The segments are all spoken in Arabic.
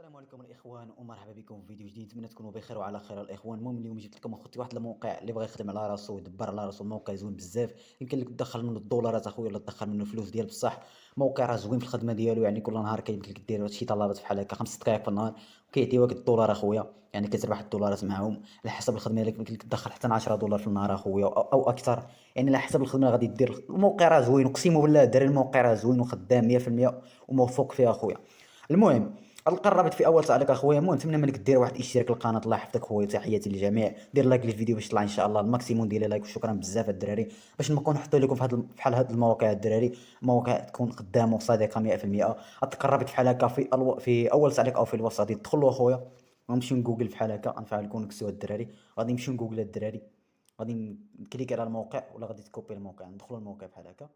السلام عليكم الاخوان ومرحبا بكم في فيديو جديد. نتمنى تكونوا بخير وعلى خير الاخوان. المهم اليوم جبت لكم اخوتي واحد الموقع اللي بغى يخدم على راسو ويدبر على راسو. الموقع زوين بزاف، يمكن لك تدخل منه الدولارات اخويا ولا تدخل منه الفلوس ديال بصح. موقع راه زوين في الخدمه ديالو، يعني كل نهار كيمكن لك دير شي طلبات بحال هكا 5 دقائق في النهار وكيعطيوك الدولار اخويا. يعني كتربح الدولارات معاهم على حسب الخدمه ديالك، يمكن لك تدخل حتى 10 دولار في النهار اخويا أو اكثر، يعني على حسب الخدمه اللي غادي دير. الموقع راه زوين، اقسم بالله الدراري الموقع راه زوين وخدام 100% وموفق فيه اخويا. المهم غتلقى الرابط في اول تعليق اخويا. المهم نتمنى منك دير واحد الاشتراك للقناه. الله يحفظك خويا، تحياتي للجميع. دير لايك للفيديو باش يطلع ان شاء الله الماكسيموم ديال لايك، وشكرا بزاف الدراري باش نبقاو نحطوا لكم في بحال هاد المواقع الدراري، مواقع تكون خدامه وصادقه 100%. غتلقى الرابط بحال هكا في اول تعليق او في الوصف، غادي تدخلوا اخويا. غنمشيو نجوجل بحال هكا، غنفعل الكونيكسيون الدراري. غادي نمشيو نجوجل الدراري، غادي نكليكي على الموقع ولا غادي تكوبي الموقع، ندخلوا الموقع بحال هكا.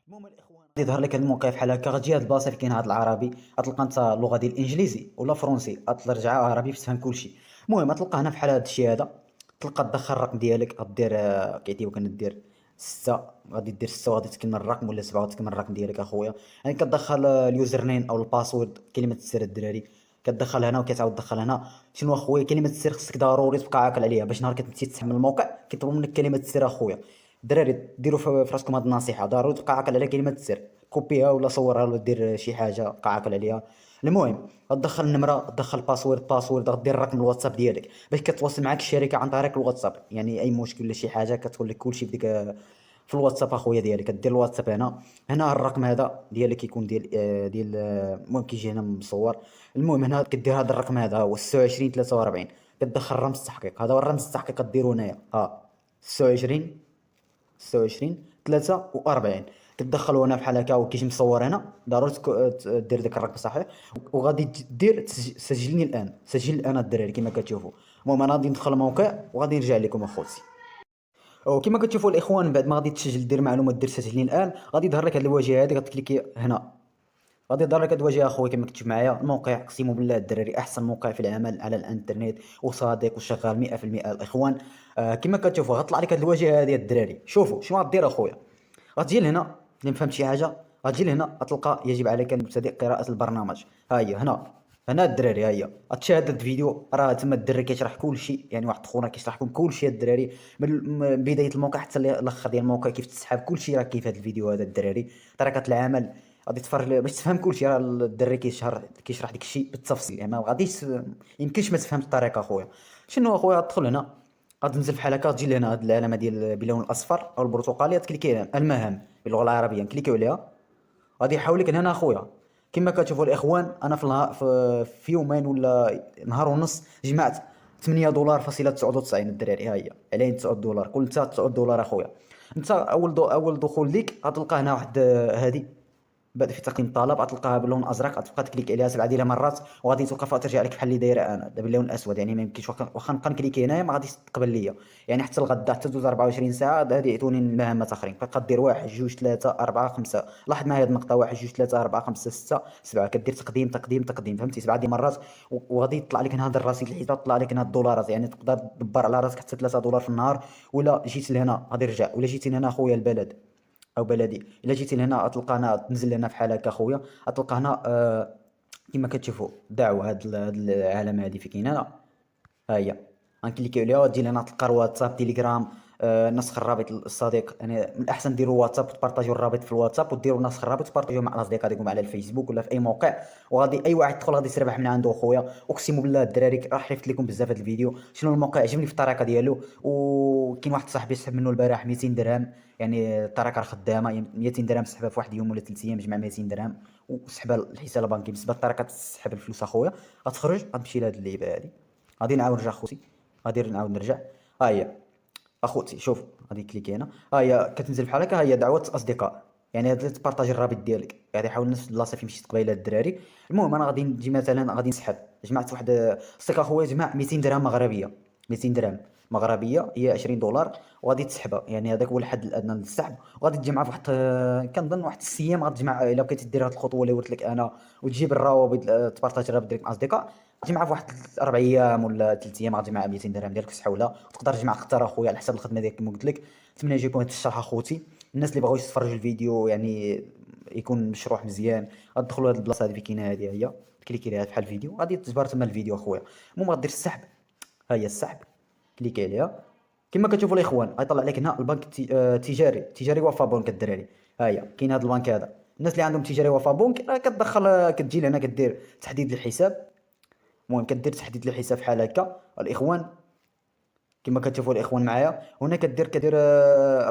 المهم الاخوان غادي يظهر لك هاد الموقع بحال هكا، غتجي هاد البلاصه فين كاين هاد العربي، غتلقى انت اللغه ديال الانجليزي ولا فرونسي، غترجع عربي باش تفهم كلشي. المهم غتلقى هنا بحال هاد الشيء هذا، تلقى تدخل الرقم ديالك، غدير كيعطيوك انا دير 6، غادي دير 6 وغادي تكمل الرقم، ولا 7 وتكمل الرقم ديالك اخويا. يعني كتدخل اليوزر نيم او الباسورد، كلمه السر الدراري، كتدخل هنا وكتعاود تدخل هنا. شنو اخويا كلمه السر خصك ضروري تبقى عاقل عليها، باش نهار كتمشي تسحب من الموقع كيطلبوا منك كلمه السر اخويا. الدراري ديروا في راسكم هاد النصيحه، ضروري تبقى عاقل على كلمه السر، كوبيها ولا صورها ولا دير شي حاجه بقى عاقل عليها. المهم غتدخل النمره، تدخل باسورد، غدير رقم الواتساب ديالك باش كتواصل معاك الشركه عن طريق الواتساب. يعني اي مشكل ولا شي حاجه كتقول لك كلشي بديك في الواتساب اخويا ديالك. كدير الواتساب هنا الرقم هذا ديالك كيكون المهم كيجي هنا مصور. المهم هنا كدير هذا الرقم هذا هو 26 43، كتدخل رمز التحقيق، هذا هو الرمز التحقيق كديرو هنايا 26 26 43. كتدخلوا هنا بحال هكا وكيجي مصور هنا، ضروري دير داك الرقم صحيح. وغادي دير سجلني الان، سجل الان الدراري كما كتشوفوا. المهم انا غادي ندخل الموقع وغادي نرجع لكم اخوتي. وكما كتشوفوا الاخوان، بعد ما غادي تسجل دير معلومات، دير سجلني الان، غادي يظهر لك هذه الواجهه هذه، غتكليكي هنا غادي يظهر لك هاد الواجهه اخويا. كما كتشوف معايا الموقع، اقسم بالله الدراري احسن موقع في العمل على الانترنت وصادق وشغال 100% الاخوان. كما كتشوفوا غطلع لك هاد الواجهه هذه الدراري. شوفوا شنو غدير اخويا، غتجي لهنا اللي ما فهمت شي حاجه، غتجي لهنا غتلقى يجب عليك المبتدئ قراءه البرنامج. ها هي هنا الدراري، ها هي غتشاهد الفيديو، راه تما الدري كيشرح كل شيء. يعني واحد خونا كيشرح لكم كل شيء الدراري، من بدايه الموقع حتى الاخر ديال الموقع، كيف تسحب كل شيء راه كيف هذا الفيديو هذا الدراري. طريقه العمل غادي تفرج باش تفهم كل شيء، راه الدري كيشرح ديك الشيء بالتفصيل. يعني ما غاديش يمكنش ما تفهمش الطريقه اخويا. شنو اخويا، تدخل هنا غتنزل بحال هكا، تجي لهنا هاد العلامه ديال باللون الاصفر او البرتقالي، تكليكي على المهام باللغه العربيه، نكليكيو عليها. غادي يحولك لهنا اخويا. كما كتشوفوا الاخوان، انا في يومين ولا نهار ونص جمعت 8 دولار فاصله 99 الدراري. ها هي على 9 دولار، كل 9 دولار اخويا. انت اول دخول ليك غتلقى هنا واحد هذه بعد في تقييم الطلب، غتلقاها باللون الازرق، غتبقى تكليك عليها 7 مرات وغادي توقف ترجع لك بحال اللي دايره انا دابا باللون الاسود. يعني ما يمكنش، واخا نبقى نكليكي هنايا ما غاديش تقبل ليا. يعني حتى الغدا، حتى دوز 24 ساعه غادي يعطوني مهمات اخرين. كتبقى دير 1 2 3 4 5. لاحظ معايا هاد النقطه، 1 2 3 4 5 6 7، كدير تقديم تقديم تقديم، فهمتي 7 مرات. وغادي يطلع لك هنا هذا الرصيد الحساب، طلع لك هنا الدولارات. يعني تقدر تدبر على راسك حتى 3 دولار في النهار. ولا جيت لهنا غادي يرجع، ولا جيتي لهنا اخويا البلد او بلدي، الا جيتي لهنا غتلقى هنا تنزل لهنا بحال هكا خويا، غتلقى هنا كما كتشوفوا دعوه. هاد العلامه هادي فين كاينه هنا، ها هي غنكليكيو عليها وتجي لهنا تلقى الواتساب تيليجرام. نسخ الرابط الصديق. يعني من الاحسن ديروا واتساب وتبارطاجيو الرابط في الواتساب، وديروا نسخ الرابط وتبارطاجيوه مع الاصدقاء ديالكم على الفيسبوك ولا في اي موقع. وغادي اي واحد يدخل غادي يسربح من عنده اخويا. اقسم بالله الدراري راه حلفت لكم بزاف هذا الفيديو. شنو الموقع عجبني في الطريقه ديالو. وكاين واحد صاحبي سحب منه البارح 200 درهم. يعني الطريقه خدامه، 200 درهم سحبها في واحد يوم ولا 3 ايام، جمع 200 درهم وسحبها الحساب البنكي. بالنسبه لطريقه سحب الفلوس اخويا، غتخرج غتمشي لهاد اللعيبه هادي. غادي نعاود نرجع خوتي، غادي نعاود نرجع. ها هي اخوتي شوف، غادي كليكي هنا، ها هي كتنزل بحال هكا، ها هي دعوه اصدقاء. يعني غادي تبارطاجي الرابط ديالك، غادي يحاول نفس البلاصه فين مشيت قبيله الدراري. المهم انا غادي نجي مثلا غادي نسحب، جمعت واحد الصديق اخويا جمع 200 درهم مغربيه. 200 درهم مغربيه هي 20 دولار، وغادي تسحبها. يعني هذاك هو الحد الادنى للسحب. وغادي تجمع في واحد كنظن واحد 6 ايام غتجمع. الا بقيتي دير هاد الخطوه اللي قلت لك انا، وتجيب الروابط، تبارطاجي الرابط ديالك مع اصدقاء، تجمع في واحد 4 ايام ولا 3 ايام غتجمع 200 درهم ديالك تسحولها. تقدر تجمع اكثر اخويا على حسب الخدمه ديالك كما قلت لك. نتمنى يعجبكم هذا الشرح اخوتي. الناس اللي بغاو يتفرجوا الفيديو يعني يكون مشروح مزيان، غتدخلوا هاد البلاصه هذه فين كاينه، هذه هي تكليكي عليها بحال الفيديو غادي تجبر تما الفيديو اخويا. المهم غدير السحب، ها هي السحب، كليكي عليها كما كتشوفوا الاخوان غيطلع لك هنا البنك تجاري وفا بنك الدراري. ها هي كاين هذا البنك هذا. الناس اللي عندهم تجاري وفا بنك راه كتدخل كتجي لهنا كدير تحديد الحساب. المهم كدير تحديد الحساب بحال هكا الاخوان كما كتشوفوا الاخوان معايا. هنا كدير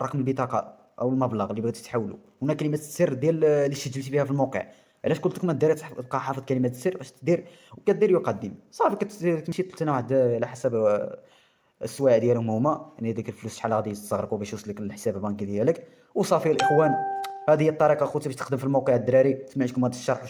رقم البطاقه او المبلغ اللي بغيتي تحولوا. هنا كلمه السر ديال اللي سجلتي بها في الموقع. علاش قلت لكم ما ديرها تبقى حافظ كلمه السر باش تدير وكدير يقدم صافي. كتمشي تلتنا واحد على حسب السوايع ديالهم هما، يعني ديك الفلوس شحال غادي يستغرقوا باش يوصل لك للحساب البنكي ديالك وصافي الاخوان. هذه هي الطريقه اخوتي باش تخدم في الموقع الدراري. سمعتكم هذا الشرح.